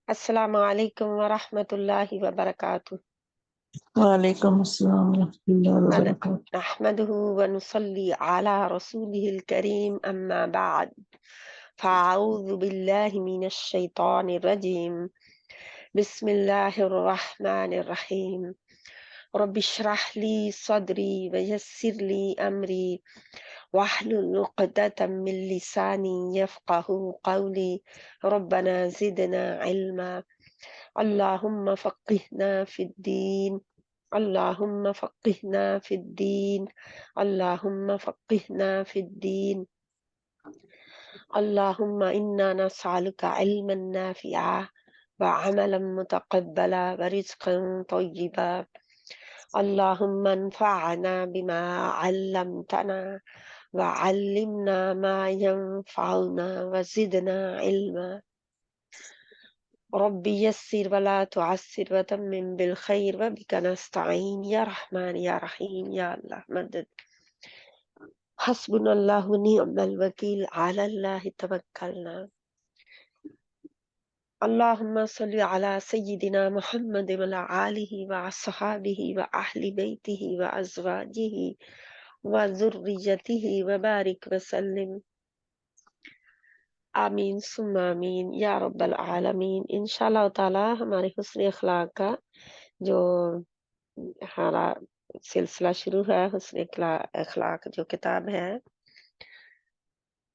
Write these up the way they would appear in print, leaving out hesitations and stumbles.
अस्सलामु अलैकुम व रहमतुल्लाहि व बरकातुहू। वालेकुम अस्सलाम रहमतुल्लाहि व बरकातुहू। नहमदुहु व नुसल्ली अला रसूलिहिल करीम अम्मा बाद। फ़अऊज़ु बिल्लाहि मिनश शैतानिर रजीम। बिस्मिल्लाहिर रहमानिर रहीम। रब्बि इश्रह ली सदरी व यस्सिर ली अमरी वहलुल उक़दतम मिन लिसानी यफ़क़हू क़ौली। रब्बना ज़िदना इल्मा। अल्लाहुम्मा फ़क़्हिना फ़िद्दीन। अल्लाहुम्मा फ़क़्हिना फ़िद्दीन। अल्लाहुम्मा फ़क़्हिना फ़िद्दीन। अल्लाहुम्मा इन्ना नस्अलुका इल्मन नाफ़िआ व अमलन मुतक़ब्बला व रिज़्क़न तय्यिबा। अल्लाहुम्मा अन्फ़अना बिमा अल्लमतना व अल्लिमना मा यंफ़अुना व ज़िदना इल्मा। रब्बी यस्सिर वला तुअस्सिर व तम्मिम बिल खैर व बिका नस्तईन या रहमान या रहीम या अल्लाह मदद। हस्बुनल्लाहु व निअमल वकील अलल्लाहि तवक्कलना। अल्लाहुम्मा सल्लि अला सय्यिदिना मुहम्मद व अला आलिहि व अस्हाबिहि व अहलि बैतिहि व अज़वाजिहि व ज़ुर्रिय्यतिहि व बारिक व सल्लिम। आमीन सुम्मा आमीन या रब्बल आलमीन। इंशाअल्लाह ताला हमारे हुस्न अखलाक का जो हमारा सिलसिला शुरू है, हुस्न अखलाक जो किताब है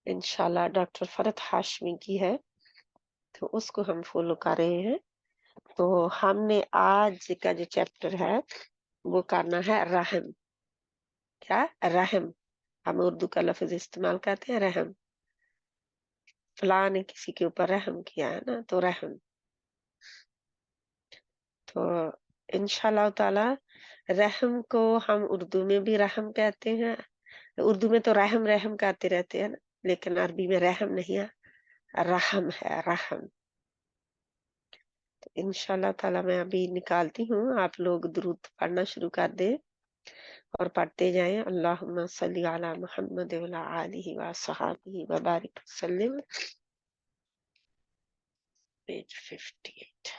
इंशाअल्लाह डॉक्टर फरहत हाशमी की है, तो उसको हम फॉलो कर रहे हैं। तो हमने आज का जो चैप्टर है वो करना है रहम। क्या? रहम। हम उर्दू का लफ्ज इस्तेमाल करते हैं रहम। फलां ने किसी के ऊपर रहम किया है ना, तो रहम। तो इंशाअल्लाह ताला रहम को हम उर्दू में भी रहम कहते हैं। उर्दू में तो रहम रहम कहते रहते हैं ना, लेकिन अरबी में रहम नहीं है, रहम है, रहम। तो इंशाअल्लाह ताला मैं अभी निकालती हूँ, आप लोग दुरूद पढ़ना शुरू कर दें और पढ़ते जाएं। अल्लाहुम्मा सल्ली अला मुहम्मद व अला आलिहि व अस्हाबिहि व बारिक वसल्लिम। पेज 58।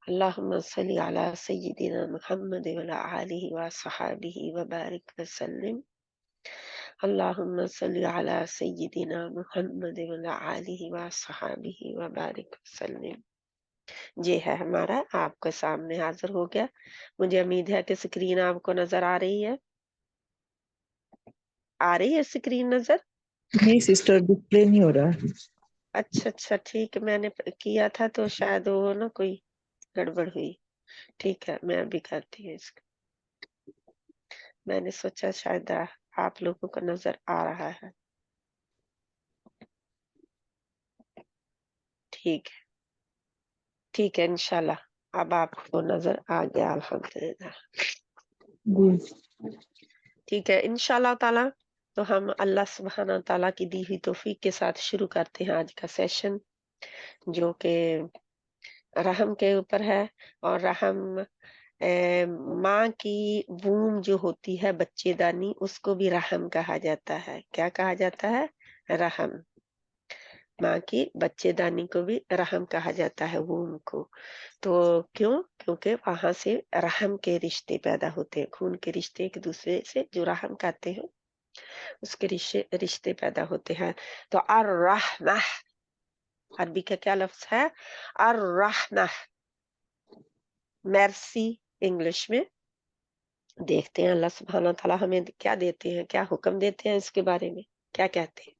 अल्लाहुम्मा सल्ली अला सय्यिदिना मुहम्मद व अला आलिहि व अस्हाबिहि व बारिक वसल्लिम। अल्लाहुम्मा सल्ली अला सय्यिदिना मुहम्मद व अला आलिहि व अस्हाबिहि व बारिक वसल्लिम। ये है हमारा आपके सामने हाजिर हो गया। मुझे उम्मीद है कि स्क्रीन आपको नजर आ रही है। आ रही है स्क्रीन नजर? नहीं सिस्टर, डिस्प्ले नहीं हो रहा। अच्छा, ठीक है। मैंने किया था तो शायद वो ना कोई गड़बड़ हुई। ठीक है, मैं अभी करती हूँ इसको। मैंने सोचा शायद आप लोगों को नजर आ रहा है। ठीक है इंशाल्लाह अब आपको नजर आ गया अल्हम्दुलिल्लाह। जी ठीक है इंशाल्लाह ताला। तो हम अल्लाह सुब्हाना ताला की दी हुई तौफीक के साथ शुरू करते हैं आज का सेशन, जो कि रहम के ऊपर है। और रहम माँ की वूम जो होती है, बच्चेदानी, उसको भी रहम कहा जाता है। क्या कहा जाता है? रहम। माँ की बच्चेदानी को भी रहम कहा जाता है, वूम को। तो क्यों? क्योंकि वहां से रहम के रिश्ते पैदा होते हैं, खून के रिश्ते एक दूसरे से जो रहम कहते हैं उसके रिश्ते पैदा होते हैं। तो अर्रहमा अरबी का क्या लफ्ज है? अर्रहमा, मेर्सी इंग्लिश में। देखते हैं अल्लाह सुब्हाना तआला हमें क्या देते हैं, क्या हुक्म देते हैं इसके बारे में, क्या कहते हैं।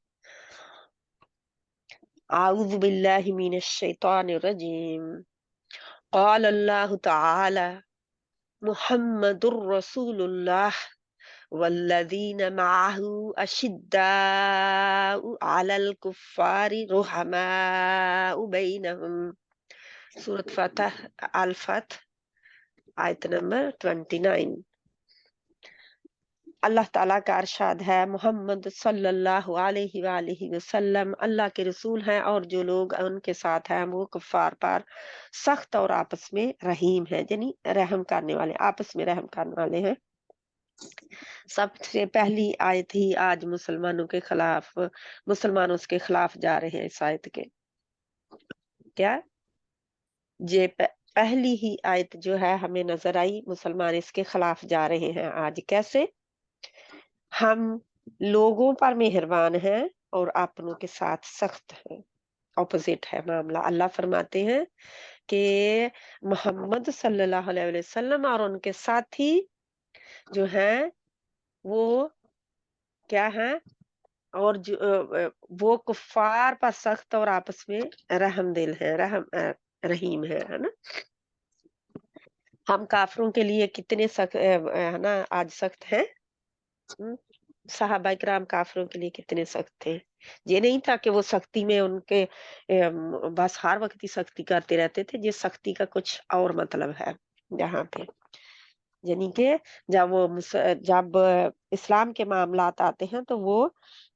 आऊज़ु बिल्लाहि मिनश शैतानिर रजीम। क़ाल अल्लाहु तआला मुहम्मदुर रसूलुल्लाह वल्लज़ीना मअहु अशिद्दाउ अलल कुफ़्फ़ारि रुहमाउ बैनहुम। सूरत फतह अल फतह आयत नंबर 29। अल्लाह ताला का अरशाद है, मोहम्मद सल्लल्लाहु अलैहि वसल्लम अल्लाह के रसूल हैं और जो लोग उनके साथ हैं वो कुफ्फार पर सख्त और आपस में रहीम है, यानी रहम करने वाले, आपस में रहम करने वाले हैं। सबसे पहली आयत ही आज मुसलमानों के खिलाफ जा रहे हैं इस आयत के। क्या? ये पहली ही आयत जो है हमें नजर आई, मुसलमान इसके खिलाफ जा रहे हैं आज। कैसे? हम लोगों पर मेहरबान हैं और अपनों के साथ सख्त हैं। ऑपोजिट है मामला। अल्लाह फरमाते हैं कि मोहम्मद सल्लल्लाहु अलैहि वसल्लम और उनके साथी जो हैं वो क्या हैं, और वो कुफ़ार पर सख्त और आपस में रहमदिल हैं, रहीम है ना? हम काफ़िरों के लिए कितने है ना आज सख्त हैं। हुँ, सहाबा इकराम काफ़िरों के लिए कितने सख्त थे। ये नहीं था कि वो सख्ती में उनके बस हर वक़्त ही सख्ती करते रहते थे, ये सख्ती का कुछ और मतलब है यहाँ पे। यानी कि जब इस्लाम के मामलात आते हैं तो वो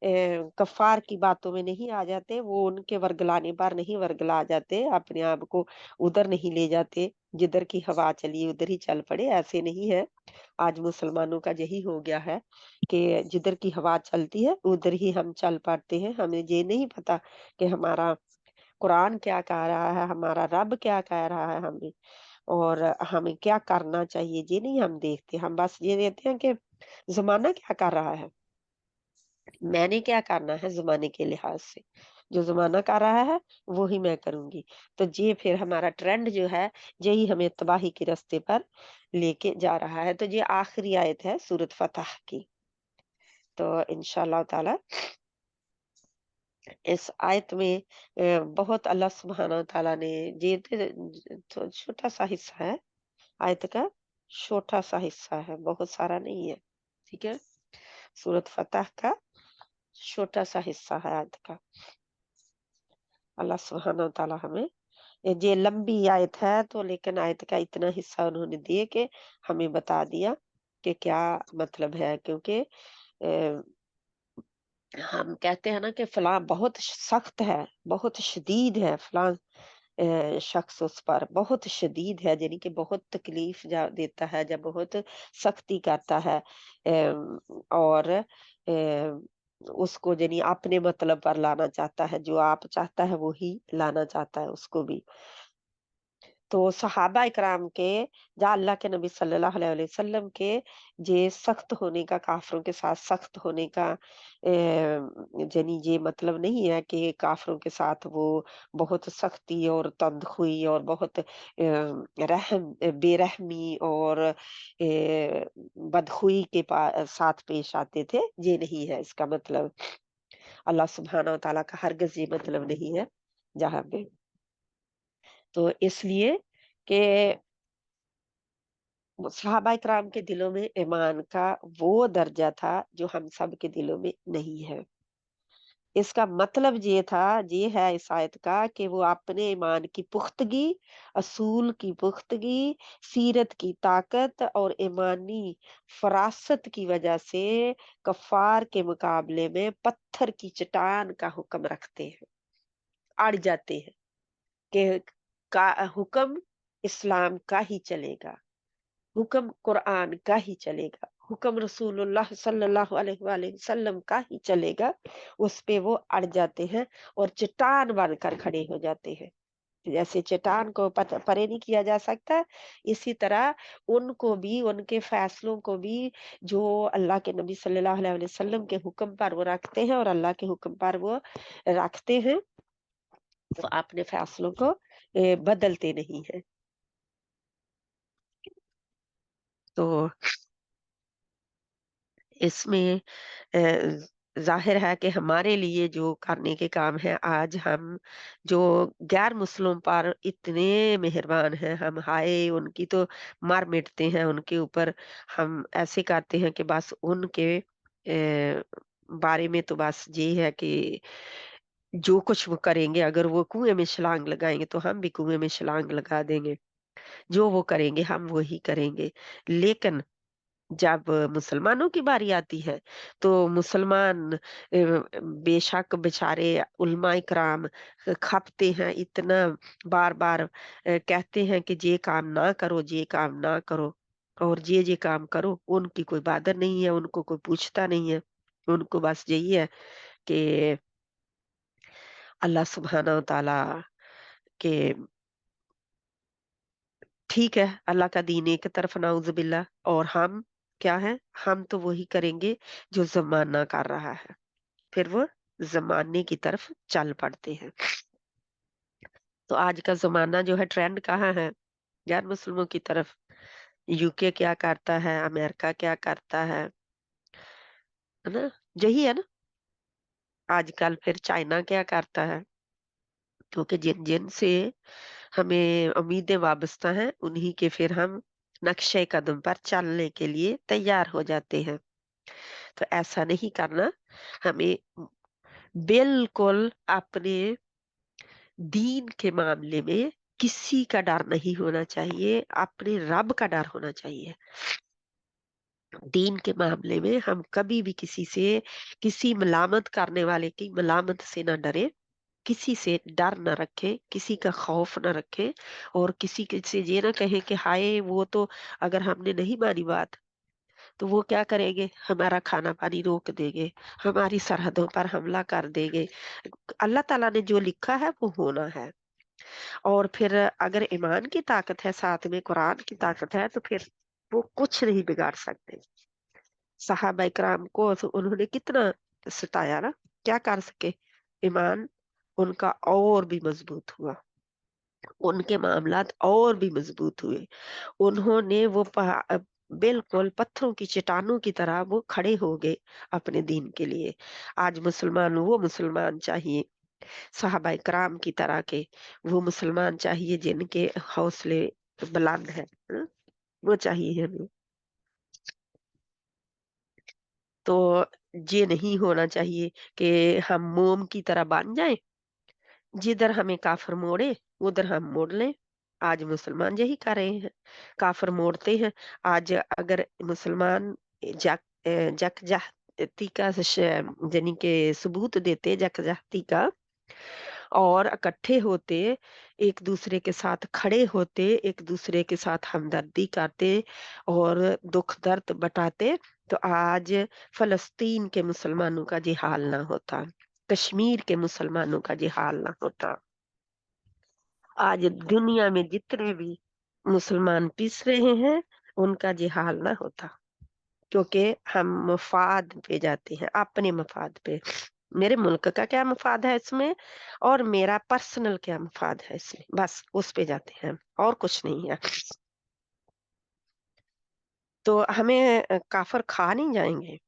कफ़ार की बातों में नहीं आ जाते, वो उनके वर्गलाने पर नहीं वर्गला जाते, अपने आप को उधर नहीं ले जाते, जिधर की हवा चली उधर ही चल पड़े, ऐसे नहीं है। आज मुसलमानों का यही हो गया है कि जिधर की हवा चलती है उधर ही हम चल पड़ते हैं। हमें ये नहीं पता कि हमारा कुरान क्या कह रहा है, हमारा रब क्या कह रहा है हमें, और हमें क्या करना चाहिए, ये नहीं हम देखते। हम बस ये देखते हैं कि ज़माना क्या कर रहा है, मैंने क्या करना है ज़माने के लिहाज़ से। जो ज़माना कर रहा है, वो ही मैं करूँगी। तो ये फिर हमारा ट्रेंड जो है, यही हमें तबाही के रास्ते पर लेके जा रहा है। तो ये आखिरी आयत है सूरत फतह की। तो इंशाअल्लाह ताला इस आयत में बहुत अल्लाह सुब्हानहू व तआला ने ये तो छोटा-सा हिस्सा है आयत का, छोटा-सा हिस्सा है, बहुत सारा नहीं है, ठीक है? सूरत फतह का छोटा-सा हिस्सा है आयत का। अल्लाह सुब्हानहू व तआला हमें ये लंबी आयत है तो लेकिन आयत का इतना हिस्सा उन्होंने दे के हमें बता दिया कि क्या मतलब है, क्योंकि हम कहते हैं ना कि फलाँ बहुत सख्त है, बहुत शदीद है फलाँ शख्स उस पर बहुत शदीद है, यानी कि बहुत तकलीफ देता है या बहुत सख्ती करता है, और उसको यानी अपने मतलब पर लाना चाहता है, जो आप चाहता है वो ही लाना चाहता है उसको भी। तो सहाबा इकराम के या अल्लाह के नबी सल्लल्लाहु अलैहि वसल्लम के ये सख्त होने का, काफ़िरों के साथ सख्त होने का यानी ये मतलब नहीं है कि काफ़िरों के साथ वो बहुत सख्ती और तंदखुई और बहुत बेरहमी और बदखुई के साथ पेश आते थे, ये नहीं है इसका मतलब। अल्लाह सुब्हानहू व तआला का हरगिज़ ये मतलब नहीं है जहाँ पे। तो इसलिए कि सहाबा इकराम के दिलों में ईमान का वो दर्जा था जो हम सब के दिलों में नहीं है। इसका मतलब ये है इस आयत का कि वो अपने ईमान की पुख्तगी, असूल की पुख्तगी, सीरत की ताकत और ईमानी फ़रासत की वजह से कफ़ार के मुकाबले में पत्थर की चट्टान का हुक्म रखते हैं, अड़ जाते हैं कि का हुक्म इस्लाम का ही चलेगा। हुक्म कुरान का ही चलेगा, हुक्म रसूलुल्लाह सल्लल्लाहु अलैहि वसल्लम का ही चलेगा, उस पे वो अड़ जाते हैं और चट्टान बनकर खड़े हो जाते हैं। जैसे चट्टान को परे नहीं किया जा सकता, इसी तरह उनको भी, उनके फैसलों को भी जो अल्लाह के नबी सल्लल्लाहु अलैहि वसल्लम के हुक्म पर वो रखते हैं और अल्लाह के हुक्म पर वो रखते हैं, तो अपने फैसलों को बदलते नहीं हैं। तो इसमें अ, ज़ाहिर है कि हमारे लिए जो करने के काम हैं, आज हम जो गैर मुस्लिम पर इतने मेहरबान हैं, हम हाय उनकी तो मर मिटते हैं उनके ऊपर, हम ऐसे करते हैं कि बस उनके बारे में तो बस ये है कि जो कुछ वो करेंगे, अगर वो कुएँ में छलांग लगाएँगे तो हम भी कुएँ में छलांग लगा देंगे। जो वो करेंगे हम वही करेंगे। लेकिन जब मुसलमानों की बारी आती है, तो मुसलमान बेशक बेचारे उलमा इकराम खपते हैं, इतना बार-बार कहते हैं कि ये काम ना करो, ये काम ना करो और ये काम करो। उनकी कोई बादर नहीं है, उनको कोई पूछता नहीं है। उनको बस यही है कि अल्लाह सुब्हानहू व तआला के ठीक है, अल्लाह का दीन एक तरफ नाउज़ुबिल्लाह, और हम क्या है, हम तो वही करेंगे जो ज़माना कर रहा है। फिर वो ज़माने की तरफ चल पड़ते हैं। तो आज का ज़माना जो है, ट्रेंड कहाँ है? गैर मुस्लिमों की तरफ। यूके क्या करता है, अमेरिका क्या करता है ना? यही है ना? आजकल फिर चाइना क्या करता है? क्योंकि जिन-जिन से हमें उम्मीदें वाबस्ता हैं, उन्हीं के फिर हम नक्शे कदम पर चलने के लिए तैयार हो जाते हैं। तो ऐसा नहीं करना, हमें बिल्कुल अपने दीन के मामले में किसी का डर नहीं होना चाहिए, अपने रब का डर होना चाहिए। दीन के मामले में हम कभी भी किसी से, किसी मलामत करने वाले की मलामत से ना डरें, किसी से डर ना रखें, किसी का खौफ ना रखें, और किसी के से ये ना कहें कि हाय वो तो, अगर हमने नहीं मानी बात तो वो क्या करेंगे, हमारा खाना पानी रोक देंगे, हमारी सरहदों पर हमला कर देंगे। अल्लाह ताला ने जो लिखा है वो होना है। और फिर अगर ईमान की ताकत है, साथ में कुरान की ताकत है, तो फिर वो कुछ नहीं बिगाड़ सकते। सहाबा इकराम को उन्होंने कितना सताया ना, क्या कर सके? ईमान उनका और भी मजबूत हुआ, उनके मामलात और भी मजबूत हुए। उन्होंने बिल्कुल पत्थरों की चट्टानों की तरह वो खड़े हो गए अपने दीन के लिए। आज मुसलमान वो मुसलमान चाहिए, सहाबा इकराम की तरह के वो मुसलमान चाहिए जिनके हौसले बुलंद है, वो चाहिए हमें। तो ये नहीं होना चाहिए कि हम मोम की तरह बन जाएं, जिधर हमें काफिर मोड़े उधर हम मोड़ लें। आज मुसलमान यही कर रहे हैं, काफिर मोड़ते हैं। आज अगर मुसलमान जक जकजहती का यानी कि सबूत देते जकजहती का, और इकट्ठे होते, एक दूसरे के साथ खड़े होते, एक दूसरे के साथ हमदर्दी करते और दुख दर्द बटाते, तो आज फलस्तीन के मुसलमानों का ये हाल ना होता, कश्मीर के मुसलमानों का ये हाल ना होता। आज दुनिया में जितने भी मुसलमान पिस रहे हैं, उनका ये हाल ना होता, क्योंकि हम मफाद पे जाते हैं, अपने मफाद पे। मेरे मुल्क का क्या मफाद है इसमें, और मेरा पर्सनल क्या मफाद है इसमें, बस उस पे जाते हैं हम, और कुछ नहीं है। तो हमें काफिर खा नहीं जाएंगे।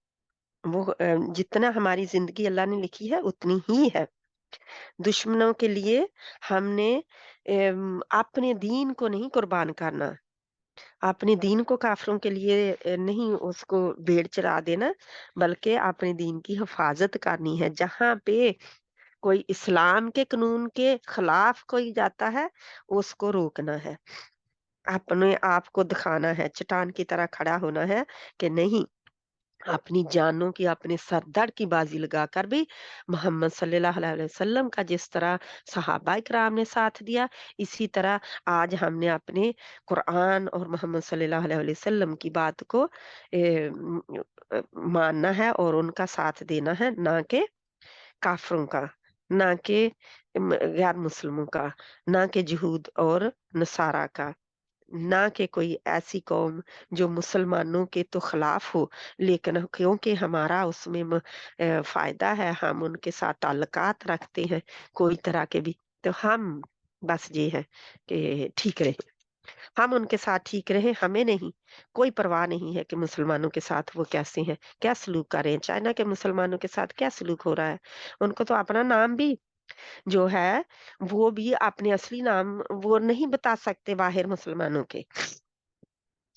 वो जितना हमारी जिंदगी अल्लाह ने लिखी है उतनी ही है। दुश्मनों के लिए हमने अपने दीन को नहीं कुर्बान करना, अपने दीन को काफ़िरों के लिए नहीं उसको भेड़ चढ़ा देना, बल्कि अपने दीन की हिफाज़त करनी है। जहाँ पे कोई इस्लाम के कानून के खिलाफ कोई जाता है, उसको रोकना है। अपने आप को दिखाना है, चट्टान की तरह खड़ा होना है कि नहीं, अपनी जानों की, अपने सर-दर की बाजी लगाकर भी मोहम्मद सल्लल्लाहु अलैहि वसल्लम का जिस तरह सहाबा इकराम ने साथ दिया, इसी तरह आज हमने अपने कुरान और मोहम्मद सल्लल्लाहु अलैहि वसल्लम की बात को मानना है और उनका साथ देना है, ना कि काफ़िरों का, ना कि गैर मुस्लिमों का, ना कि यहूद और नसारा का। ना कि कोई ऐसी कौम जो मुसलमानों के तो खिलाफ हो, लेकिन क्योंकि हमारा उसमें फ़ायदा है, हम उनके साथ ताल्लुकात रखते हैं कोई तरह के भी, तो हम बस ये है कि ठीक रहे। हम उनके साथ ठीक रहे, हमें नहीं, कोई परवाह नहीं है कि मुसलमानों के साथ वो कैसे हैं, क्या सलूक कर रहे हैं। चाइना के मुसलमानों के साथ क्या सलूक हो रहा है, उनको तो अपना नाम भी जो है, वो भी अपने असली नाम वो नहीं बता सकते बाहर मुसलमानों के।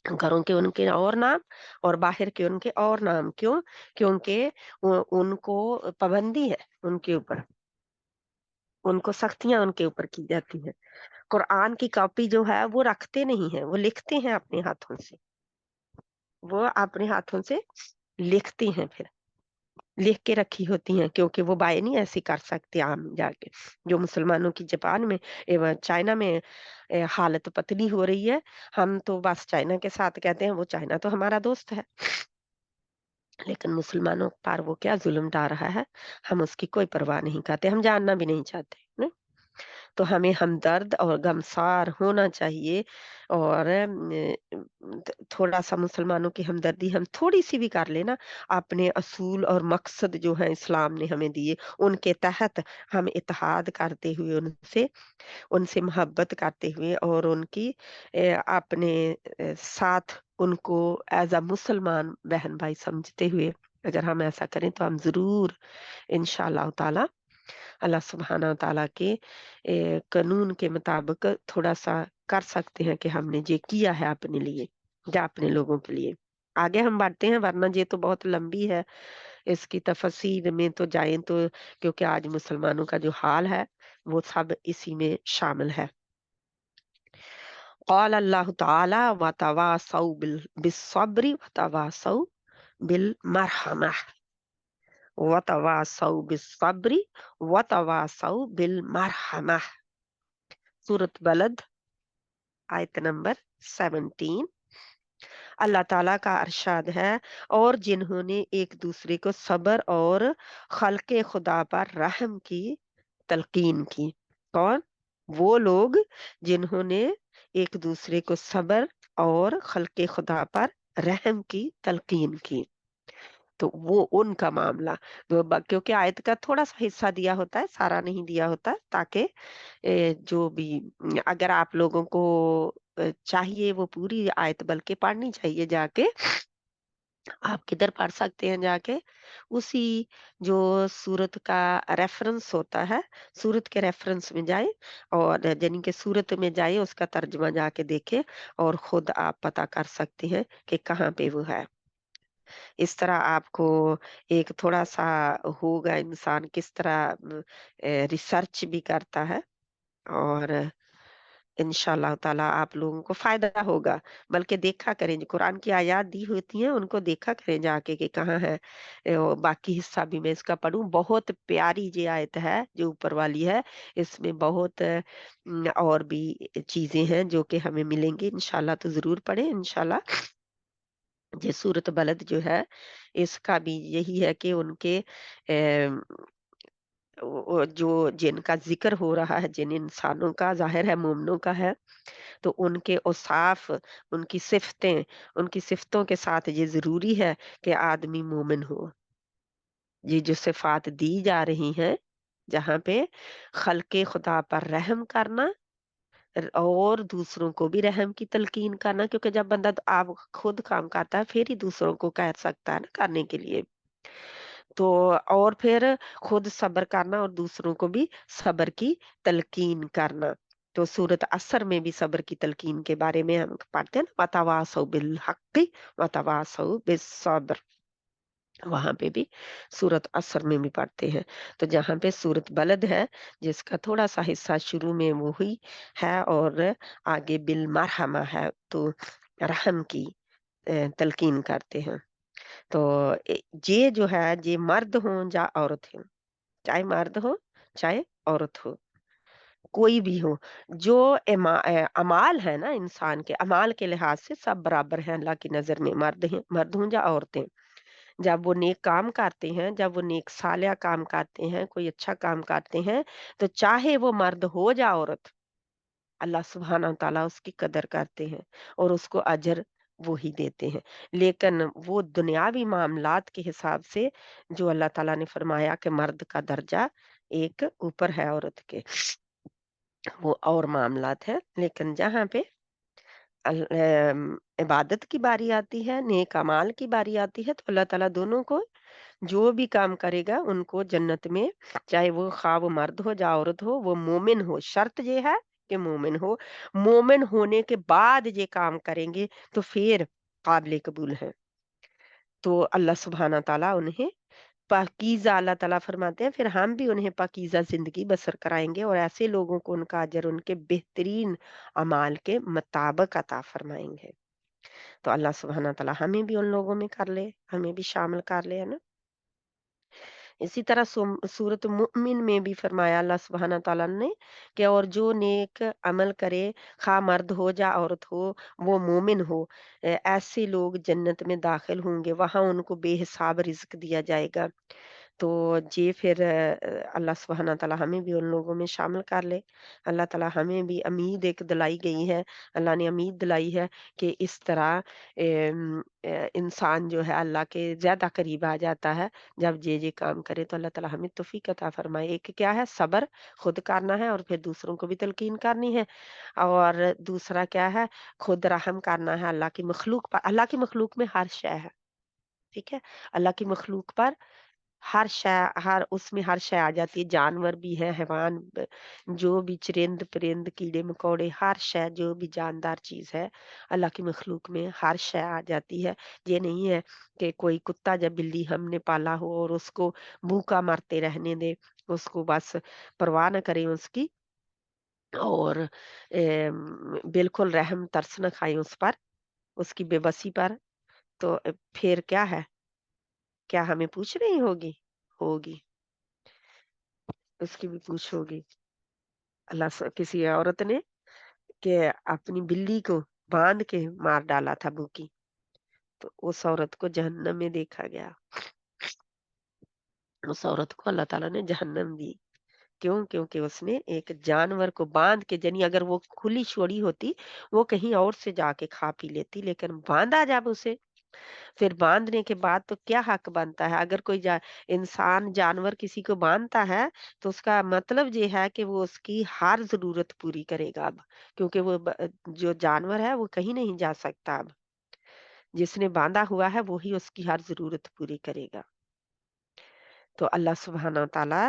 घरों के उनके और नाम और बाहर के उनके और नाम, क्यों? क्योंकि उनको पाबंदी है उनके ऊपर, उनको सख्तियाँ उनके ऊपर की जाती हैं। कुरान की कॉपी जो है वो रखते नहीं हैं, वो लिखते हैं अपने हाथों से। वो अपने हाथों से लिखते हैं फिर। लिख के रखी होती हैं, क्योंकि वो बाय नहीं ऐसे कर सकते आम जाके। जो मुसलमानों की जापान में एवं चाइना में हालत पतली हो रही है, हम तो बस चाइना के साथ कहते हैं, वो चाइना तो हमारा दोस्त है। लेकिन मुसलमानों पर वो क्या ज़ुल्म ढा रहा है, हम उसकी कोई परवाह नहीं करते, हम जानना भी नहीं चाहते, न? तो हमें हमदर्द और गमसार होना चाहिए। और थोड़ा सा मुसलमानों की हमदर्दी हम थोड़ी सी भी कर लेना, अपने असूल और मकसद जो है इस्लाम ने हमें दिए उनके तहत हम इत्तेहाद करते हुए उनसे उनसे मोहब्बत करते हुए और उनकी अपने साथ उनको एज अ मुसलमान बहन भाई समझते हुए अगर हम ऐसा करें तो हम जरूर इंशाअल्लाह ताला अल्लाह सुब्हाना ताला के कानून के मुताबिक थोड़ा सा कर सकते हैं कि हमने ये किया है अपने लिए या अपने लोगों के लिए। आगे हम बढ़ते हैं, वरना ये तो बहुत लंबी है, इसकी तफसीर में तो जाएं तो, क्योंकि आज मुसलमानों का जो हाल है वो सब इसी में शामिल है। क़ाल अल्लाह ताला व तवासौ बिस्सब्रि व तवासौ बिल मरहमह व तवासौ बिस्सब्रि व तवासौ बिल मरहमह। सूरत बलद आयत नंबर 17। अल्लाह ताला का अरशाद है, और जिन्होंने एक दूसरे को सब्र और खल्के खुदा पर रहम की तलकीन की। कौन? वो लोग जिन्होंने एक दूसरे को सब्र और खल्के खुदा पर रहम की तलकीन की। तो वो उनका मामला, तो क्योंकि आयत का थोड़ा सा हिस्सा दिया होता है, सारा नहीं दिया होता, ताकि जो भी अगर आप लोगों को चाहिए वो पूरी आयत बल्कि पढ़नी चाहिए जाके, आप किधर पढ़ सकते हैं जाके, उसी जो सूरत का रेफरेंस होता है, सूरत के रेफरेंस में जाए और यानी कि सूरत में जाए उसका तर्जुमा जाके देखें और खुद आप पता कर सकते हैं कि कहाँ पे वो है। इस तरह आपको एक थोड़ा-सा होगा इंसान किस तरह रिसर्च भी करता है और इंशाअल्लाह ताला आप लोगों को फ़ायदा होगा। बल्कि देखा करें, जो कुरान की आयत दी होती हैं उनको देखा करें जाके कि कहाँ है। बाकी हिस्सा भी मैं इसका पढ़ूँ। बहुत प्यारी ये आयत है जो ऊपर वाली है। इसमें बहुत और भी चीज़ें हैं जो कि हमें मिलेंगी इंशाअल्लाह, तो ज़रूर पढ़ें इंशाअल्लाह। ये सूरत बलद जो है इसका भी यही है कि उनके वो जो जिनका ज़िक्र हो रहा है, जिन इंसानों का ज़ाहिर है मोमिनों का है, तो उनके औसाफ, उनकी सिफ़तों के साथ ये ज़रूरी है कि आदमी मोमिन हो। ये जो सिफ़ात दी जा रही हैं, जहाँ पे ख़ल्क़े खुदा पर रहम करना और दूसरों को भी रहम की तलकीन करना, क्योंकि जब बंदा आप खुद काम करता है फिर ही दूसरों को कह सकता है ना करने के लिए। तो और फिर खुद सब्र करना और दूसरों को भी सब्र की तलकीन करना। तो सूरत असर में भी सब्र की तलकीन के बारे में हम पढ़ते हैं ना, वतवासौ बिल हक़्क़ि वतवासौ बिस्सब्र। वहाँ पे भी सूरत असर में भी पढ़ते हैं। तो जहाँ पे सूरत बलद है, जिसका थोड़ा-सा हिस्सा शुरू में वो हुई है और आगे बिल मरहमा है, तो रहम की तलकीन करते हैं। तो ये जो है, ये मर्द हों या औरत हों, चाहे मर्द हो, चाहे औरत हो, कोई भी हो, जो अमाल है ना इंसान के, अमाल के लिहाज से सब बराबर हैं अल्लाह की नज़र में, मर्द हों या औरतें। जब वो नेक काम करते हैं, जब वो नेक सालिया काम करते हैं, कोई अच्छा काम करते हैं, तो चाहे वो मर्द हो या औरत, अल्लाह सुब्हाना ताला उसकी कदर करते हैं और उसको अजर वो ही देते हैं। लेकिन वो दुनियावी मामलात के हिसाब से जो अल्लाह ताला ने फरमाया कि मर्द का दर्जा एक ऊपर है औरत के, वो और मामलात हैं। लेकिन जहाँ पे इबादत की बारी आती है, नेक अमाल की बारी आती है, तो अल्लाह ताला दोनों को जो भी काम करेगा उनको जन्नत में, चाहे वो ख़्वाह वो मर्द हो या औरत हो, वो मोमिन हो, शर्त ये है कि मोमिन हो। मोमिन होने के बाद ये काम करेंगे तो फिर काबिल कबूल है। तो अल्लाह सुब्हाना ताला उन्हें पाकीज़ा, अल्लाह ताला फरमाते हैं, फिर हम भी उन्हें पाकीज़ा ज़िंदगी बसर कराएँगे और ऐसे लोगों को उनका अजर उनके बेहतरीन अमाल के मुताबिक अता फरमाएँगे। तो अल्लाह सुब्हाना ताला हमें भी उन लोगों में कर ले, हमें भी शामिल कर ले, है ना? इसी तरह सूरत मुमिन में भी फरमाया अल्लाह सुब्हाना ताला ने कि और जो नेक अमल करे, खा मर्द हो या औरत हो, वो मोमिन हो, ऐसे लोग जन्नत में दाखिल होंगे, वहां उनको बेहिसाब रिज्क दिया जाएगा। तो ये फिर अल्लाह सुब्हाना तआला हमें भी उन लोगों में शामिल कर ले। अल्लाह ताला हमें भी उम्मीद एक दिलाई गई है, अल्लाह ने उम्मीद दिलाई है कि इस तरह इंसान जो है अल्लाह के ज़्यादा करीब आ जाता है, जब ये काम करे तो अल्लाह ताला हमें तौफ़ीक अता फ़रमाए। एक क्या है सब्र खुद करना है और फिर दूसरों को भी तलकीन करनी है, और दूसरा क्या है खुद रहम करना है अल्लाह की मखलूक पर। अल्लाह की मखलूक में हर शै है, ठीक है? अल्लाह की मखलूक पर हर शै हर उसमें हर शै आ जाती है, जानवर भी है, हैवान जो भी चरिंद परिंद कीड़े मकोड़े हर शै जो भी जानदार चीज है अल्लाह की मखलूक में हर शै आ जाती है। ये नहीं है कि कोई कुत्ता या बिल्ली हमने पाला हो और उसको भूखा मरते रहने दे, उसको बस परवाह न करें उसकी, और बिल्कुल रहम तरस न खाएं उस पर, उसकी बेबसी पर। तो फिर क्या है, क्या हमें पूछ रही होगी? होगी, उसकी भी पूछ होगी। किसी औरत ने कि अपनी बिल्ली को बांध के मार डाला था भूखी, तो उस औरत को जहन्नम में देखा गया। उस औरत को अल्लाह ताला ने जहन्नम दी। क्यों? क्योंकि उसने एक जानवर को बांध के, यानी अगर वो खुली छोड़ी होती वो कहीं और से जाके खा पी लेती, लेकिन बांधा जब उसे, फिर बांधने के बाद तो क्या हक बनता है? अगर कोई इंसान जानवर किसी को बांधता है तो उसका मतलब ये है कि वो उसकी हर जरूरत पूरी करेगा अब, क्योंकि जो जानवर है वो कहीं नहीं जा सकता अब। जिसने बांधा हुआ है वो ही उसकी हर जरूरत पूरी करेगा। तो अल्लाह सुब्हाना ताला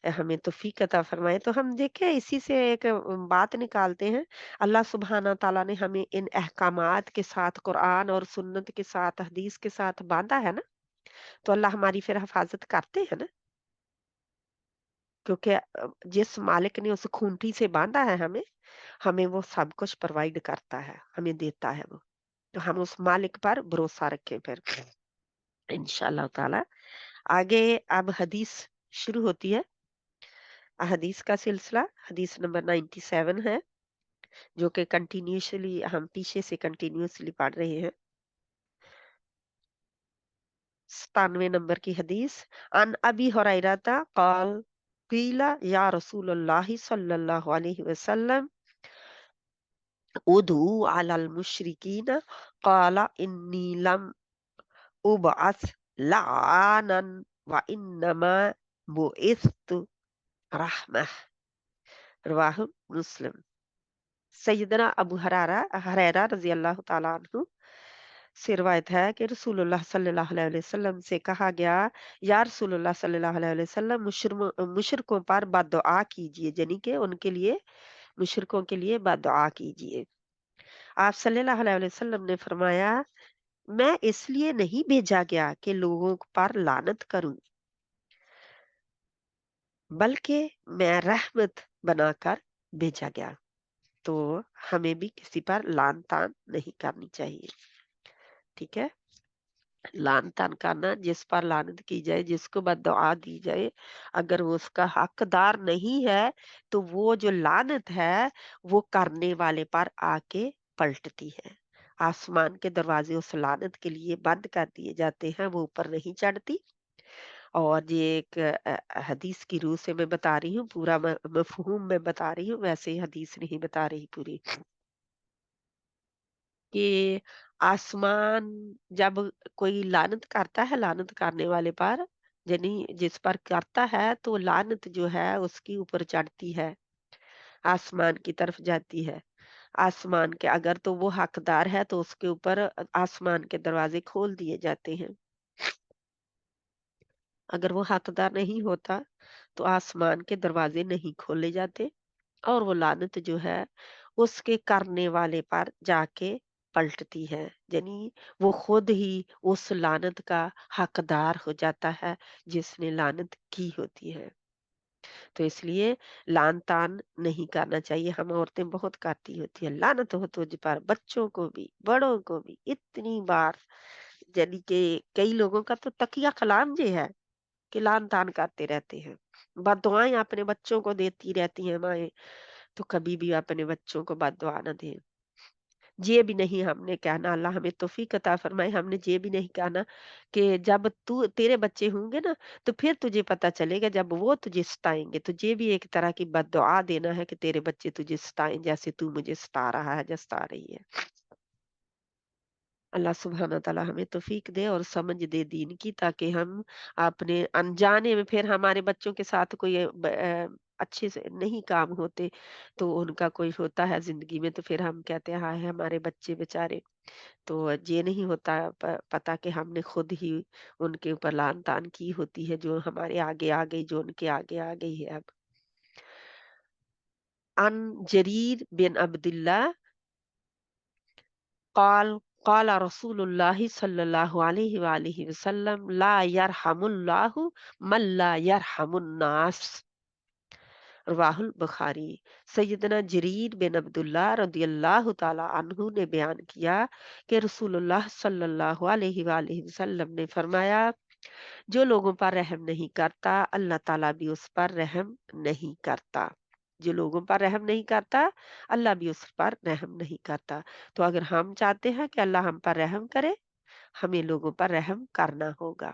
हमें तौफीक अता फरमाए। तो हम देखें इसी से एक बात निकालते हैं। अल्लाह सुब्हाना ताला ने हमें इन अहकामात के साथ, कुरान और सुन्नत के साथ, हदीस के साथ बांधा है ना, तो अल्लाह हमारी फिर हिफाजत करते हैं ना, क्योंकि जिस मालिक ने उस खूंटी से बांधा है हमें, हमें वो सब कुछ प्रोवाइड करता है, हमें देता है वो। तो हम उस मालिक पर भरोसा रखें फिर इंशाअल्लाह ताला। आगे अब हदीस शुरू होती है। हदीस का सिलसिला हदीस नंबर 97 है, जो कि कंटिन्यूअसली हम पीछे से कंटिन्यूअसली पढ़ रहे हैं। 97 नंबर की हदीस। अन अबी हुरैरता क़ाल क़ीला या रसूलल्लाहि सल्लल्लाहु अलैहि वसल्लम उदू अलल मुशरिकीन क़ाला इन्नी लम उबअस लआनन व इन्नमा बुइस्तु रहमह। रवाहु मुस्लिम। सैयदना अबू हरैरा रज़ी अल्लाह तआला अन्हु से रिवायत है कि रसूलुल्लाह सल्लल्लाहु अलैहि वसल्लम से कहा गया, या रसूलुल्लाह सल्लल्लाहु अलैहि वसल्लम मुशरिकों पर बद्दुआ कीजिए, यानी कि उनके लिए, मुशरिकों के लिए बद्दुआ कीजिए। आप सल्लल्लाहु अलैहि वसल्लम ने फरमाया, मैं इसलिए नहीं भेजा गया कि लोगों पर लानत करूं, बल्कि मैं रहमत बनाकर भेजा गया। तो हमें भी किसी पर लान तान नहीं करनी चाहिए, ठीक है? लान तान करना, जिस पर लानत की जाए, जिसको बद्दुआ दी जाए, अगर वो उसका हकदार नहीं है तो वो जो लानत है वो करने वाले पर आके पलटती है। आसमान के दरवाजे उस लानत के लिए बंद कर दिए जाते हैं, वो ऊपर नहीं चढ़ती। और ये एक हदीस की रूह से मैं बता रही हूँ, पूरा मफहूम मैं बता रही हूँ, वैसे ही हदीस नहीं बता रही पूरी। कि आसमान जब कोई लानत करता है, लानत करने वाले पर, यानी जिस पर करता है, तो लानत जो है उसकी ऊपर चढ़ती है, आसमान की तरफ जाती है। आसमान के अगर तो वो हकदार है तो उसके ऊपर आसमान के दरवाजे खोल दिए जाते हैं। अगर वो हकदार नहीं होता तो आसमान के दरवाजे नहीं खोले जाते, और वो लानत जो है उसके करने वाले पर जाके पलटती है, यानी वो खुद ही उस लानत का हकदार हो जाता है जिसने लानत की होती है। तो इसलिए लान तान नहीं करना चाहिए। हम औरतें बहुत करती होती है, लानत हो तुझ पर, बच्चों को भी बड़ों को भी इतनी बार, यानी कि कई लोगों का तो तकिया कलाम ये है कि लान तान करते रहते हैं, बददुआएं अपने बच्चों को देती रहती हैं माएं। तो कभी भी अपने बच्चों को बददुआ न दें। یہ بھی نہیں ہم نے کہنا، اللہ ہمیں توفیق عطا فرمائے، ہم نے یہ بھی نہیں کہنا کہ جب تو تیرے بچے ہوں گے نا تو پھر تجھے پتا چلے گا جب وہ تجھے ستائیں گے، تو یہ بھی ایک طرح کی بد دعا دینا ہے کہ تیرے بچے تجھے ستائیں جیسے تو مجھے ستا رہا ہے یا ستا رہی ہے۔ اللہ سبحانہ تعالیٰ ہمیں توفیق دے اور سمجھ دے دین کی، تاکہ ہم اپنے انجانے میں پھر ہمارے بچوں کے ساتھ کوئی اچھے سے نہیں کام ہوتے تو ان کا کوئی ہوتا ہے زندگی میں، تو پھر ہم کہتے ہیں ہائے ہمارے بچے بیچارے، تو یہ نہیں ہوتا پتا کہ ہم نے خود ہی ان کے اوپر لان تان کی ہوتی ہے جو ہمارے آگے آ گئی، جو ان کے آگے آ گئی ہے اب۔ ان جریر بن عبداللہ قال قال رسول اللہ صلی اللہ علیہ وآلہ وسلم لا یرحم اللہ من لا یرحم الناس، رواہ البخاری۔ سیدنا جریر بن عبداللہ رضی اللہ تعالی عنہ نے بیان کیا کہ رسول اللہ صلی اللہ علیہ وآلہ وسلم نے فرمایا جو لوگوں پر رحم نہیں کرتا اللہ تعالیٰ بھی اس پر رحم نہیں کرتا، جو لوگوں پر رحم نہیں کرتا اللہ بھی اس پر رحم نہیں کرتا۔ تو اگر ہم چاہتے ہیں کہ اللہ ہم پر رحم کرے ہمیں لوگوں پر رحم کرنا ہوگا۔